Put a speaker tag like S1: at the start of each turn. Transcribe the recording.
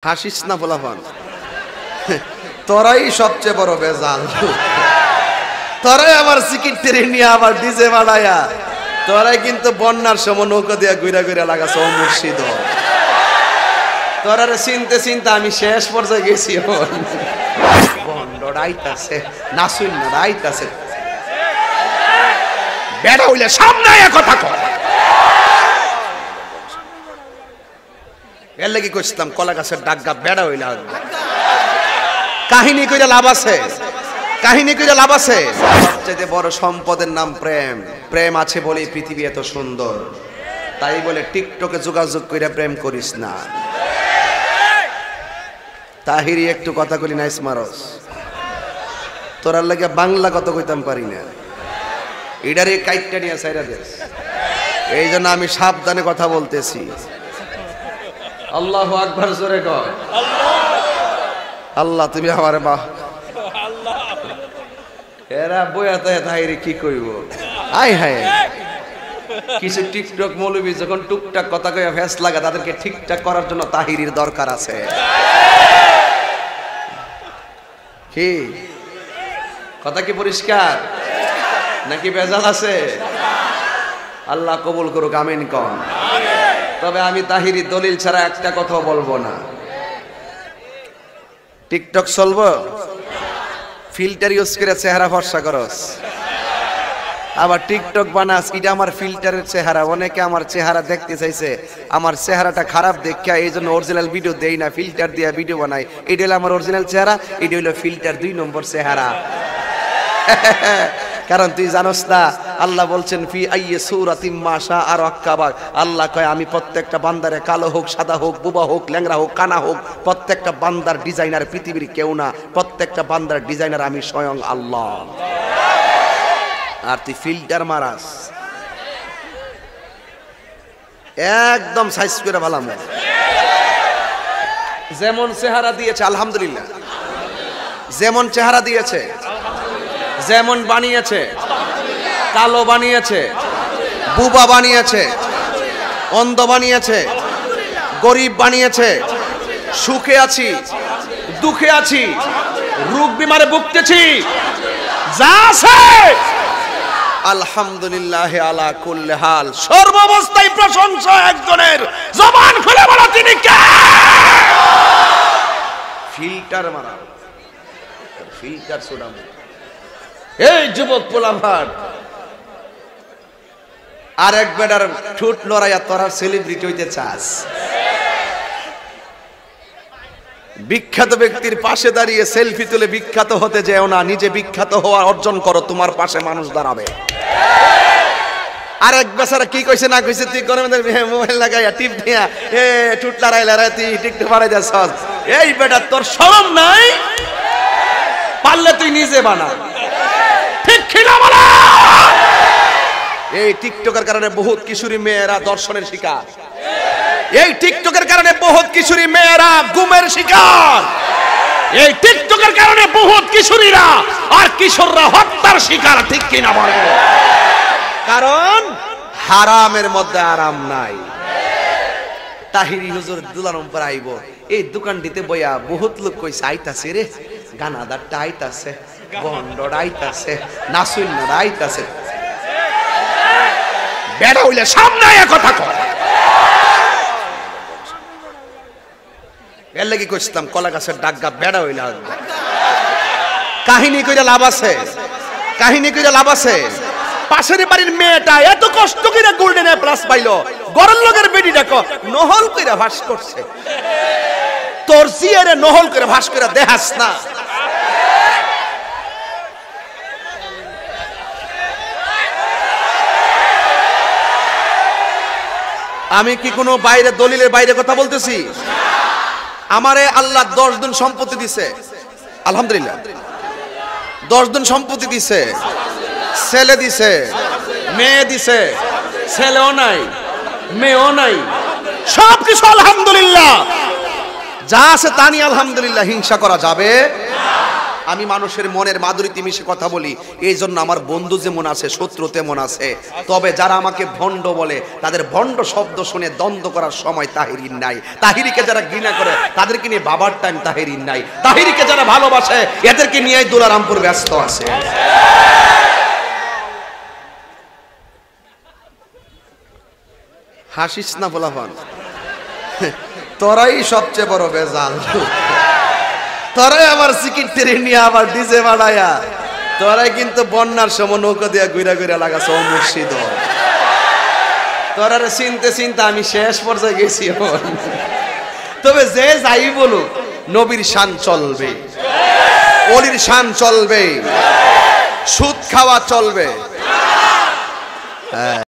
S1: হাসিস না বলাফান, তোরাই সবচেয়ে বড় বেজাল। তোরাই আমার সিকিট টেনে নিয়ে আবার ডিজে বানায়া তোরাই কিন্তু বন্যার সময় নৌকা দিয়া ঘুরা ঘুরা লাগাছ ও মুর্শিদ। তোরারে চিনতে চিনতে আমি শেষ পর্যায়ে গেছি। বন্ড রাইতাছে নাসুন না রাইতাছে বেড়া হইলে সামনে কথা কর। এর লাগি কইছিলাম কলা গাছের ডাগা বেড়া হইলে কাহিনী কইরা লাভ আছে, কাহিনী কইরা লাভ আছে। সবচেয়ে বড় সম্পদের নাম প্রেম। প্রেম আছে বলেই পৃথিবী এত সুন্দর। তাই বলে টিকটকে যোগাযোগ কইরা প্রেম করিস না। তাহিরি একটু কথা কইলি নাইস মারস, তোরার লাগে বাংলা কত কইতাম পারি না। এটারে কাইটটা নিয়ে সাইরা দেশ। এই জন্য আমি সাবধানে কথা বলতেছি। আল্লাহু আকবার জোরে কর। আল্লাহ তুমি আমার মা। এরা বইয়াতে তাহিরি কি কইব? আয় হায়, কিছু টিকটক মৌলবী যখন টুকটাক কথা কইয়া ফেস লাগা, তাদেরকে ঠিকঠাক করার জন্য তাহিরির দরকার আছে। কি কথা কি পরিষ্কার নাকি বেজাল আছে? আল্লাহ কবুল করুক, আমিন কন। তবে আমি তাহিরি দলিল ছাড়া একটা কথাও বলবো না। টিকটক চলবো, ফিল্টার ইউজ করে চেহারা ফর্সা করস, আবার টিকটক বানাস, এটা আমার ফিল্টারের চেহারা। অনেকে আমার চেহারা দেখতে চাইছে, আমার চেহারাটা খারাপ দেখা এই জন্য অরিজিনাল ভিডিও দেই না, ফিল্টার দিয়ে ভিডিও বানাই। এটা হলো আমার অরিজিনাল চেহারা, এটা হলো ফিল্টার 2 নম্বর চেহারা। কারণ তুই জানোস না, আল্লাহ বলছেন ফি আইয়ি সূরাতিম মা শাআ রাক্কাবা। আল্লাহ কয় আমি প্রত্যেকটা বান্দারে কালো হোক, সাদা হোক, বুবা হোক, ল্যাংড়া হোক, কানা হোক, প্রত্যেকটা বান্দার ডিজাইনার পৃথিবীর কেউ না, প্রত্যেকটা বান্দার ডিজাইনার আমি স্বয়ং আল্লাহ। আর তুই ফিল্টার মারাস, একদম সাইজ করে ভালাম। যেমন চেহারা দিয়েছে আলহামদুলিল্লাহ, যেমন চেহারা দিয়েছে, যেমন বানিয়েছে, কালো বানিয়েছে, বুবা বানিয়েছে, অন্ধ বানিয়েছে, গরিব বানিয়েছে, সুখে আছি, দুঃখে আছি, রোগ বিমারে ভুগতেছি, যা আছে আলহামদুলিল্লাহ আলা কুল্লি হাল। সর্বাবস্থায় প্রশংসা একজনের, জবান খুলে বলো তিনি কে? ফিল্টার মারা, ফিল্টার সুডাম। এই যুবক পোলাভার আর এক বেটার ঠোঁট লড়াইয়া তোরা সেলিব্রিটি হইতে চাস? বিখ্যাত ব্যক্তির পাশে দাঁড়িয়ে সেলফি তুলে বিখ্যাত হতে যেও না, নিজে বিখ্যাত হওয়া অর্জন করো, তোমার পাশে মানুষ দাঁড়াবে। আর এক বেচারা কি কইছে না কইছে, তুই কোন মোবাইল লাগাইয়া টিপ দিয়া এ ঠোঁট লড়াই লড়াই তুই টিকটক বানাই যাস। এই বেটা তোর শরম নাই? পারলে তুই নিজে বানা। ঠিক কিনা বলো? এই টিকটকের কারণে বহুত কিশোরী মেয়েরা দর্শনের শিকার। এই টিকটকের কারণে বহুত কিশোরী মেয়েরা গুমের শিকার। এই টিকটকের কারণে বহুত কিশোরীরা আর কিশোররা হত্যার শিকার। ঠিক কিনা বলো? কারণ হারামের মধ্যে আরাম নাই। তাহিরি হুজুর দুলারম্পর আইব, এই দোকানটিতে বইয়া বহুত লোক কইছে আইতাছে রে, গানাদারটা আইতাছে, বন্ডটা আইতাছে, নাসুন্নারা আইতাছে। বেড়া হইলে সামনে কথা কর। এর লাগি কইছিলাম কলা গাছের ডাগা বেড়া হইলে কাহিনী কইরা লাভ আছে, কাহিনী কইরা লাভ আছে। পাশের বাড়ির মেয়েটা এত কষ্ট করে গোল্ডেন এ প্লাস পাইলো, গরল লোকের বেটি দেখো নহল কইরা ভাস করছে। তোর জিয়ারে নহল করে ভাস করে দেখাস না। আমি কি কোনো বাইরে দলিলের বাইরে কথা বলতেছি? আমারে আল্লাহ 10 দিন সম্পত্তি দিছে, আলহামদুলিল্লাহ। 10 দিন সম্পত্তি দিছে, ছেলে দিছে, মেয়ে দিছে, ছেলেও নাই, মেয়েও নাই, সব কিছু আলহামদুলিল্লাহ। যা আছে তা নিয়ে আলহামদুলিল্লাহ। হিংসা করা যাবে? আমি মানুষের মনের মাধুরীতে মিশে কথা বলি, এই জন্য আমার বন্ধু যেমন আছে শত্রু তেমন আছে। তবে যারা আমাকে ভণ্ড বলে তাদের ভণ্ড শব্দ শুনে দ্বন্দ্ব করার সময় তাহিরির নাই। তাহিরিকে যারা ঘৃণা করে তাদেরকে নিয়ে বাবার টাইম তাহিরির নাই। তাহিরিকে যারা ভালোবাসে এদেরকে নিয়ে দুলারামপুর ব্যস্ত আছে। হাসিস না বলাফান, তোরাই সবচেয়ে বড় বেজাল। তোরাই আবার সিকিট টেনে নিয়ে আবার ডিজে বাড়ায়া তোরাই কিন্তু বন্যার সময় নৌকা দিয়া ঘুরা ঘুরা লাগাছে ও মুর্শিদ। তোরারে চিনতে চিনতে আমি শেষ পর্যায়ে গেছি। তবে যে যাই বলুক নবীর শান চলবে, অলির শান চলবে, সুদ খাওয়া চলবে।